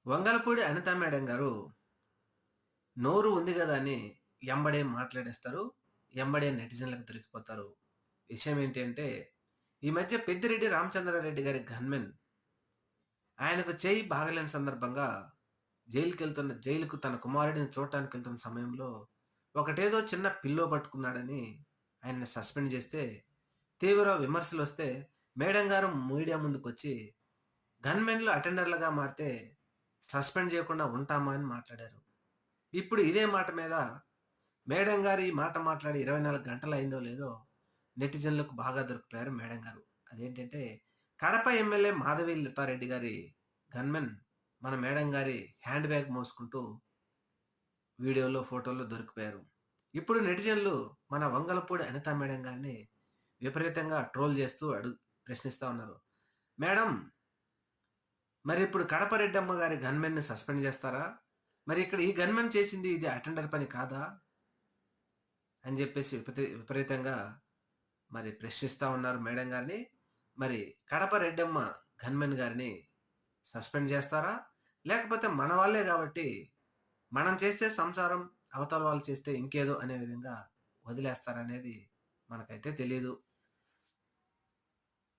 Vangalapudi Anitha madam గారు నోరు ఉంది గదా అని ఎంబడే మాట్లాడేస్తారు. ఎంబడే నెటిజన్‌లకు దొరికిపోతారు. విషయం ఏంటి అంటే, ఈ మధ్య పెద్దిరెడ్డి రామచంద్రారెడ్డి గారి గన్‌మెన్ ఆయనకు చెయ్యి బాగలేని సందర్భంగా జైలుకు తన కుమారుడిని చూడటానికెళ్తున్న సమయంలో ఒకటేదో చిన్న పిల్లో పట్టుకున్నాడని ఆయన్ని సస్పెండ్ జేస్తే తీవ్ర విమర్శలొస్తే మేడం గారు మీడియా ముందుకొచ్చి గన్‌మెన్‌లు అటెండర్‌లుగా మారితే సస్పెండ్ జేయకుండా ఉంటామా అని మాట్లాడారు. ఇప్పుడు ఇదే మాట మీద మేడం గారు ఈ మాట మాట్లాడి 24 గంటలయిందో లేదో నెటిజన్‌లకు బాగా దొరికిపోయారు మేడం గారు. అదేంటంటే కడప ఎమ్మెల్యే మాధవి లతారెడ్డి గారి గన్‌మెన్ మన మేడం గారి హ్యాండ్ బ్యాగ్ మోసుకుంటూ వీడియోలో, ఫోటోలో దొరికిపోయారు. ఇప్పుడు నెటిజన్‌లు మన వంగలపూడి అనిత మేడం గారిని విపరీతంగా ట్రోల్ చేస్తూ ప్రశ్నిస్తా ఉన్నారు. మేడం మరిప్పుడు కడప రెడ్డమ్మ గారి గన్‌మెన్‌ని సస్పెండ్ చేస్తారా? మరి ఇక్కడ ఈ గన్‌మెన్ చేసింది ఇది అటెండర్ పని కాదా? అని జెప్పేసి విపరీతంగా మరి ప్రశ్నిస్తా ఉన్నారు మేడం గారిని. మరి కడప రెడ్డమ్మ గన్‌మెన్ గారిని సస్పెండ్ జేస్తారా? లేకపోతే మన వాళ్ళే గాబట్టి, మనం చేస్తే సంసారం, అవతల వాళ్ళు చేస్తే ఇంకేదో అనే విధంగా వదిలేస్తారనేది మనకైతే తెలీదు.